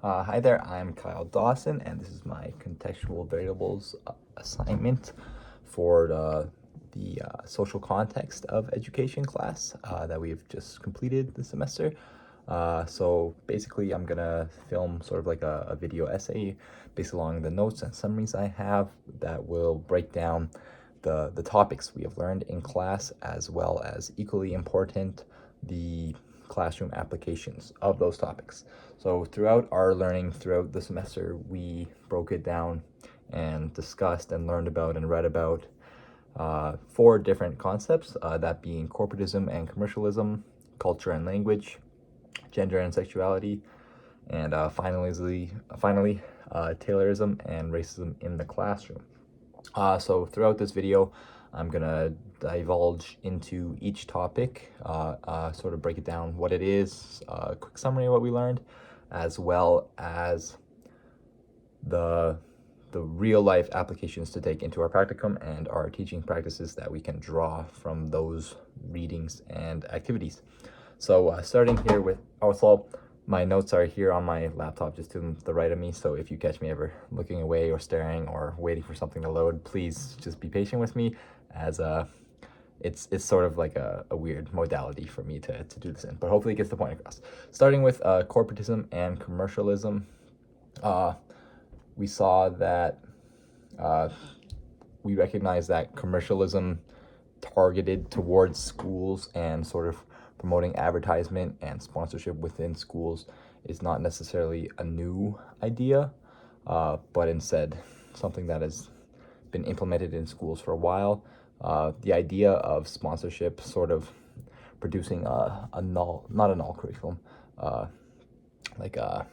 Hi there, I'm Kyle Dawson, and this is my contextual variables assignment for the social context of education class that we've just completed this semester. So basically, I'm gonna film sort of like a video essay based along the notes and summaries I have that will break down the topics we have learned in class, as well as equally important, the classroom applications of those topics. So throughout our learning throughout the semester, we broke it down and discussed and learned about and read about four different concepts, that being corporatism and commercialism, culture and language, gender and sexuality, and finally, Taylorism and racism in the classroom. So throughout this video, I'm gonna divulge into each topic, sort of break it down what it is, a quick summary of what we learned, as well as the real life applications to take into our practicum and our teaching practices that we can draw from those readings and activities. So starting here with, my notes are here on my laptop just to the right of me, so if you catch me ever looking away or staring or waiting for something to load, please just be patient with me, as it's sort of like a weird modality for me to do this in, but hopefully it gets the point across. Starting with corporatism and commercialism, we saw that we recognize that commercialism targeted towards schools and sort of promoting advertisement and sponsorship within schools is not necessarily a new idea, but instead something that has been implemented in schools for a while. The idea of sponsorship sort of producing a null, not a null curriculum, like a,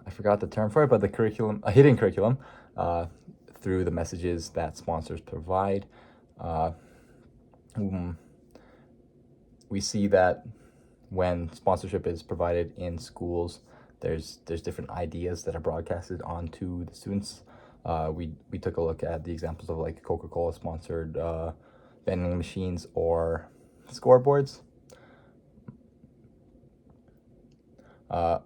I forgot the term for it, but the curriculum, a hidden curriculum, through the messages that sponsors provide. We see that when sponsorship is provided in schools, there's different ideas that are broadcasted onto the students. We took a look at the examples of like Coca-Cola sponsored vending machines or scoreboards. A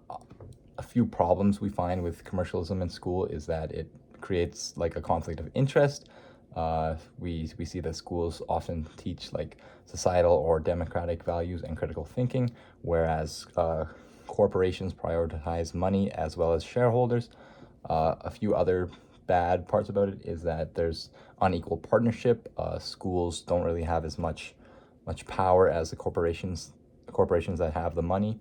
few problems we find with commercialism in school is that it creates like a conflict of interest. We see that schools often teach like societal or democratic values and critical thinking, whereas corporations prioritize money as well as shareholders. A few other bad parts about it is that there's unequal partnership. Schools don't really have as much power as the corporations that have the money.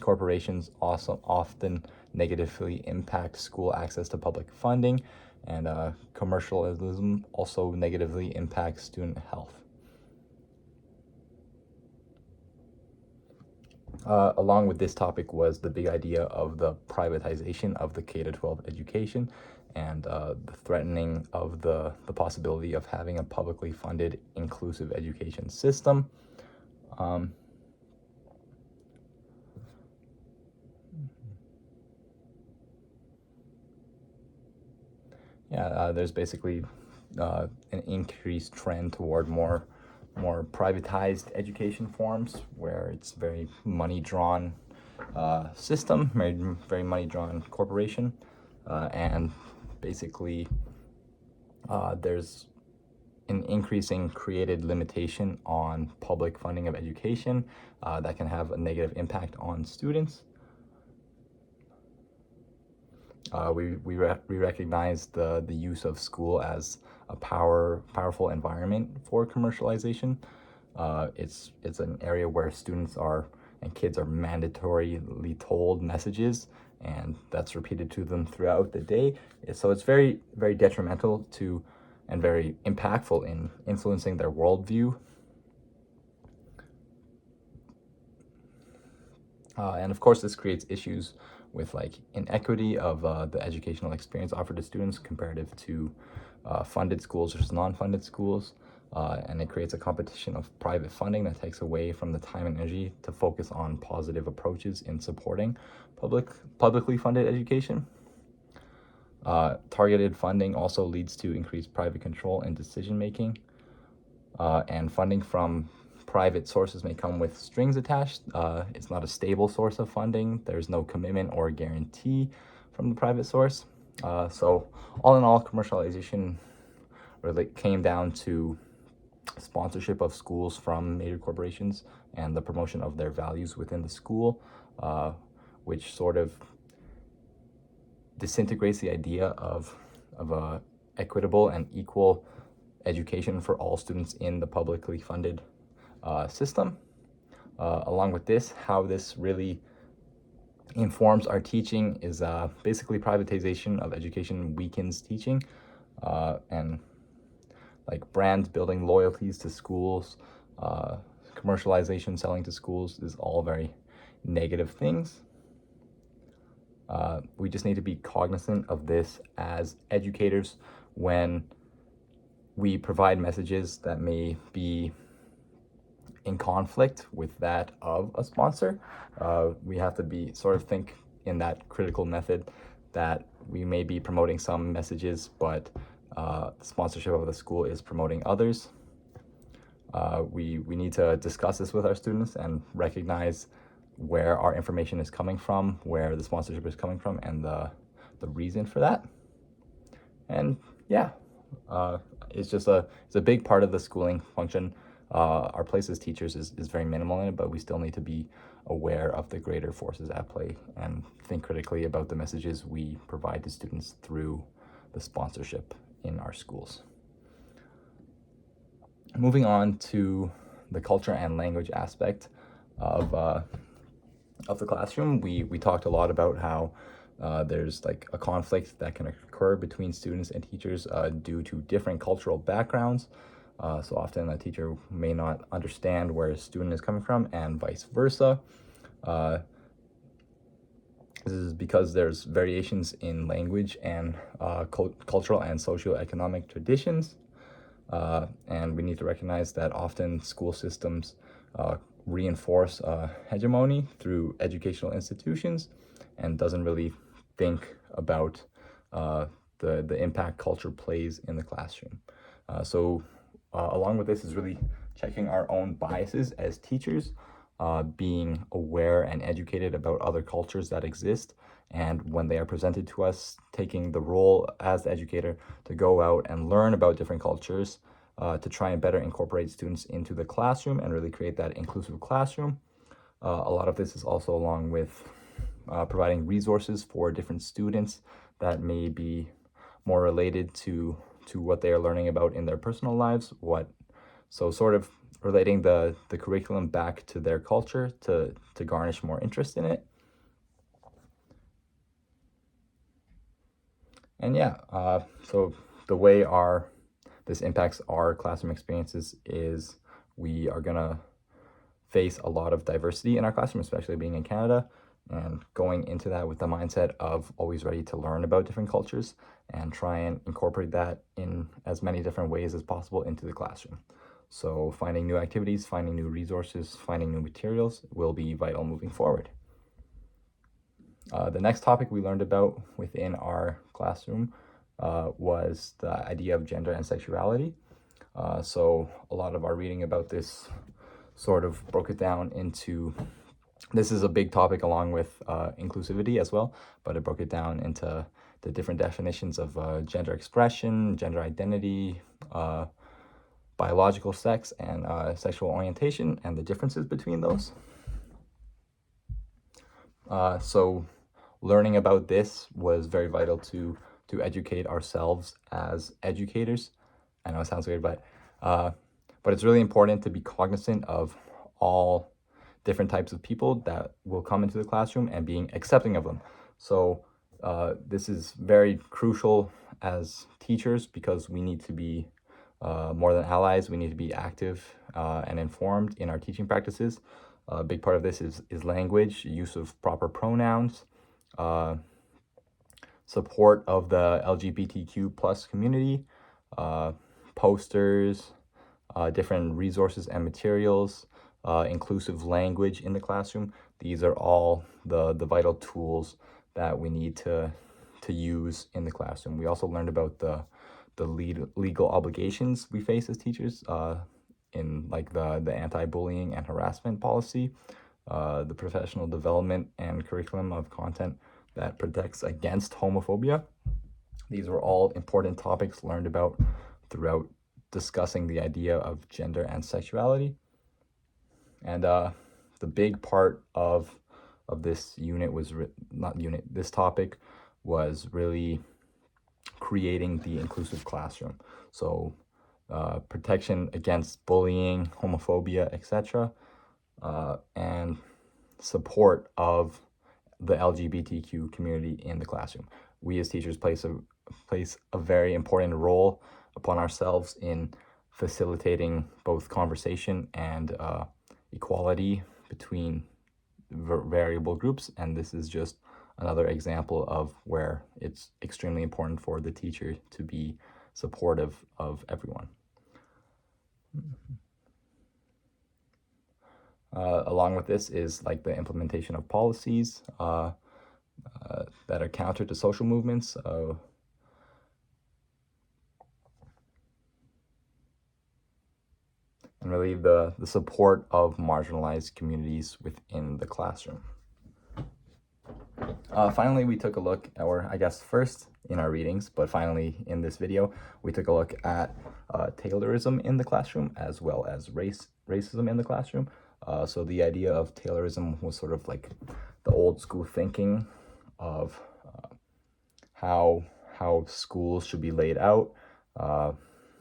Corporations also often negatively impact school access to public funding, and commercialism also negatively impacts student health. Along with this topic was the big idea of the privatization of the K-12 education, and the threatening of the possibility of having a publicly funded inclusive education system. There's basically an increased trend toward more privatized education forms, where it's very money drawn system, very money drawn corporation, and basically there's an increasing created limitation on public funding of education that can have a negative impact on students. We recognize the use of school as a powerful environment for commercialization. It's an area where students and kids are mandatorily told messages, and that's repeated to them throughout the day. So it's very detrimental to and very impactful in influencing their worldview. And of course, this creates issues with like inequity of the educational experience offered to students comparative to funded schools versus non-funded schools. And it creates a competition of private funding that takes away from the time and energy to focus on positive approaches in supporting publicly funded education. Targeted funding also leads to increased private control and decision making, and funding from private sources may come with strings attached. It's not a stable source of funding. There's no commitment or guarantee from the private source. So all in all, commercialization really came down to sponsorship of schools from major corporations and the promotion of their values within the school, which sort of disintegrates the idea of a equitable and equal education for all students in the publicly funded system. Along with this, how this really informs our teaching is basically privatization of education weakens teaching, and like brands building loyalties to schools, commercialization, selling to schools is all very negative things. We just need to be cognizant of this as educators when we provide messages that may be in conflict with that of a sponsor. We have to think in that critical method that we may be promoting some messages, but the sponsorship of the school is promoting others. We need to discuss this with our students and recognize where our information is coming from, where the sponsorship is coming from, and the reason for that. And yeah, it's a big part of the schooling function. Our place as teachers is very minimal in it, but we still need to be aware of the greater forces at play and think critically about the messages we provide to students through the sponsorship in our schools. Moving on to the culture and language aspect of the classroom, we talked a lot about how there's like a conflict that can occur between students and teachers due to different cultural backgrounds. So often a teacher may not understand where a student is coming from and vice versa. This is because there's variations in language and cultural and socioeconomic traditions. And we need to recognize that often school systems reinforce hegemony through educational institutions and doesn't really think about the impact culture plays in the classroom. So along with this is really checking our own biases as teachers, being aware and educated about other cultures that exist, and when they are presented to us, taking the role as the educator to go out and learn about different cultures, to try and better incorporate students into the classroom and really create that inclusive classroom. A lot of this is also along with providing resources for different students that may be more related to what they are learning about in their personal lives. So sort of relating the curriculum back to their culture to garnish more interest in it. And yeah, so the way this impacts our classroom experiences is we are gonna face a lot of diversity in our classroom, especially being in Canada, and going into that with the mindset of always ready to learn about different cultures and try and incorporate that in as many different ways as possible into the classroom. So finding new activities, finding new resources, finding new materials will be vital moving forward. The next topic we learned about within our classroom was the idea of gender and sexuality. So a lot of our reading about this sort of broke it down into, this is a big topic along with inclusivity as well, but it broke it down into the different definitions of gender expression, gender identity, biological sex, and sexual orientation, and the differences between those. So learning about this was very vital to educate ourselves as educators. I know it sounds weird, but it's really important to be cognizant of all different types of people that will come into the classroom and being accepting of them. So this is very crucial as teachers because we need to be more than allies. We need to be active and informed in our teaching practices. A big part of this is language, use of proper pronouns, support of the LGBTQ plus community, posters, different resources and materials, inclusive language in the classroom. These are all the vital tools that we need to use in the classroom. We also learned about the legal obligations we face as teachers in like the anti-bullying and harassment policy, the professional development and curriculum of content that protects against homophobia. These were all important topics learned about throughout discussing the idea of gender and sexuality. And the big part of this unit was this topic was really creating the inclusive classroom. So protection against bullying, homophobia, etc., and support of the LGBTQ community in the classroom. We as teachers place a very important role upon ourselves in facilitating both conversation and equality between variable groups, and this is just another example of where it's extremely important for the teacher to be supportive of everyone. Along with this is like the implementation of policies that are counter to social movements. And really the support of marginalized communities within the classroom. Finally, we took a look, or I guess first in our readings, but finally in this video, we took a look at Taylorism in the classroom as well as racism in the classroom. So the idea of Taylorism was sort of like the old school thinking of how schools should be laid out,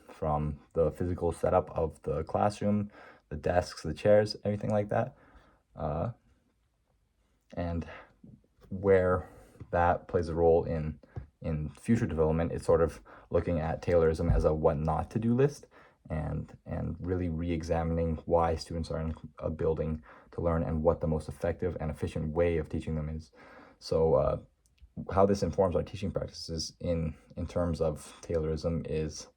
from the physical setup of the classroom, the desks, the chairs, everything like that. And where that plays a role in future development is sort of looking at Taylorism as a what not to do list, and really re-examining why students are in a building to learn and what the most effective and efficient way of teaching them is. So how this informs our teaching practices in terms of Taylorism is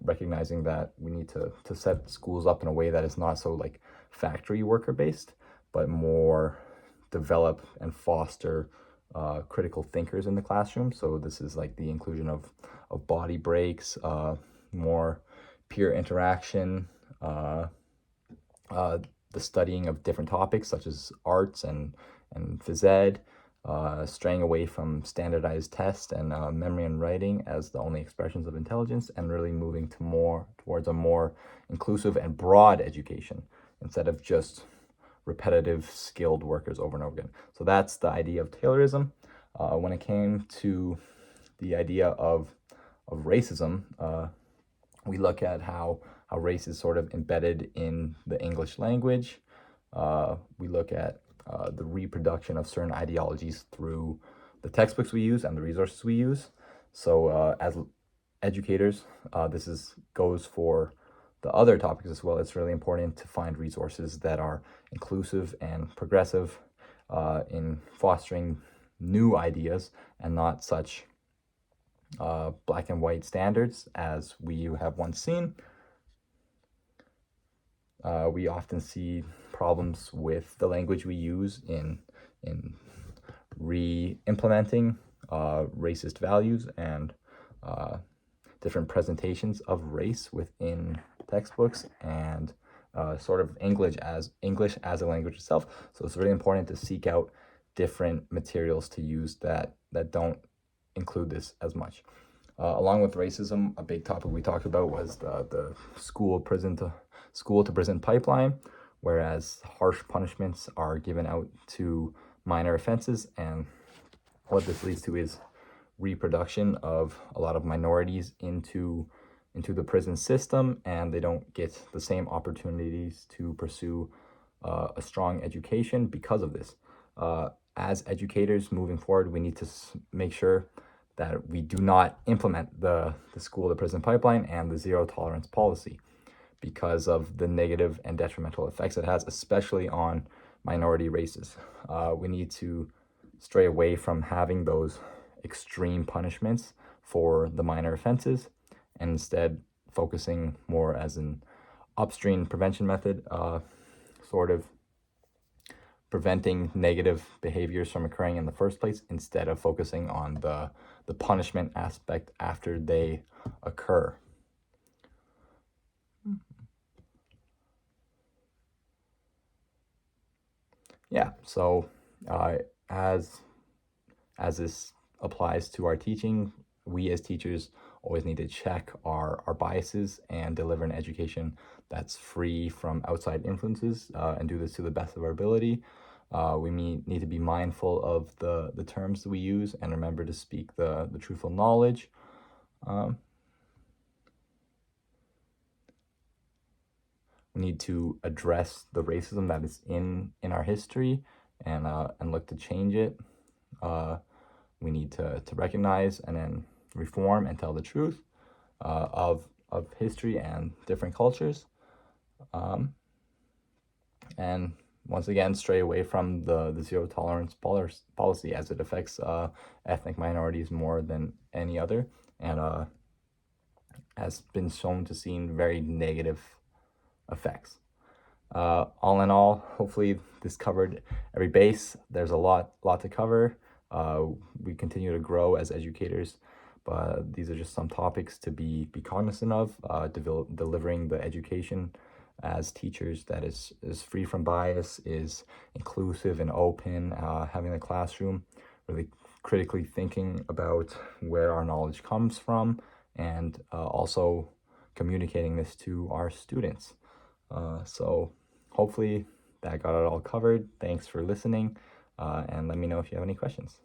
recognizing that we need to set schools up in a way that is not so like factory worker based, but more develop and foster critical thinkers in the classroom. So this is like the inclusion of body breaks, more peer interaction, the studying of different topics such as arts and phys ed, straying away from standardized tests and memory and writing as the only expressions of intelligence, and really moving towards a more inclusive and broad education instead of just repetitive skilled workers over and over again. So that's the idea of Taylorism. When it came to the idea of racism, we look at how race is sort of embedded in the English language. We look at the reproduction of certain ideologies through the textbooks we use and the resources we use. So as educators, this goes for the other topics as well. It's really important to find resources that are inclusive and progressive in fostering new ideas and not such black and white standards as we have once seen. We often see problems with the language we use in re-implementing racist values and different presentations of race within textbooks and sort of English as a language itself. So it's really important to seek out different materials to use that don't include this as much. Along with racism, a big topic we talked about was the school to prison pipeline, whereas harsh punishments are given out to minor offenses, and what this leads to is reproduction of a lot of minorities into the prison system, and they don't get the same opportunities to pursue a strong education because of this. As educators moving forward, we need to make sure that we do not implement the school to prison pipeline and the zero tolerance policy because of the negative and detrimental effects it has, especially on minority races. We need to stray away from having those extreme punishments for the minor offenses and instead focusing more as an upstream prevention method, sort of preventing negative behaviors from occurring in the first place instead of focusing on the punishment aspect after they occur. yeah, so as this applies to our teaching, we as teachers always need to check our biases and deliver an education that's free from outside influences, and do this to the best of our ability. We need to be mindful of the terms that we use and remember to speak the truthful knowledge. We need to address the racism that is in our history and look to change it. We need to recognize and then reform and tell the truth of history and different cultures. And once again, stray away from the zero tolerance policy, as it affects ethnic minorities more than any other, and has been shown to see very negative effects. All in all, hopefully this covered every base. There's a lot to cover. We continue to grow as educators, but these are just some topics to be cognizant of. Delivering the education as teachers that is free from bias, is inclusive and open, having a classroom, really critically thinking about where our knowledge comes from, and also communicating this to our students. So hopefully that got it all covered. Thanks for listening, and let me know if you have any questions.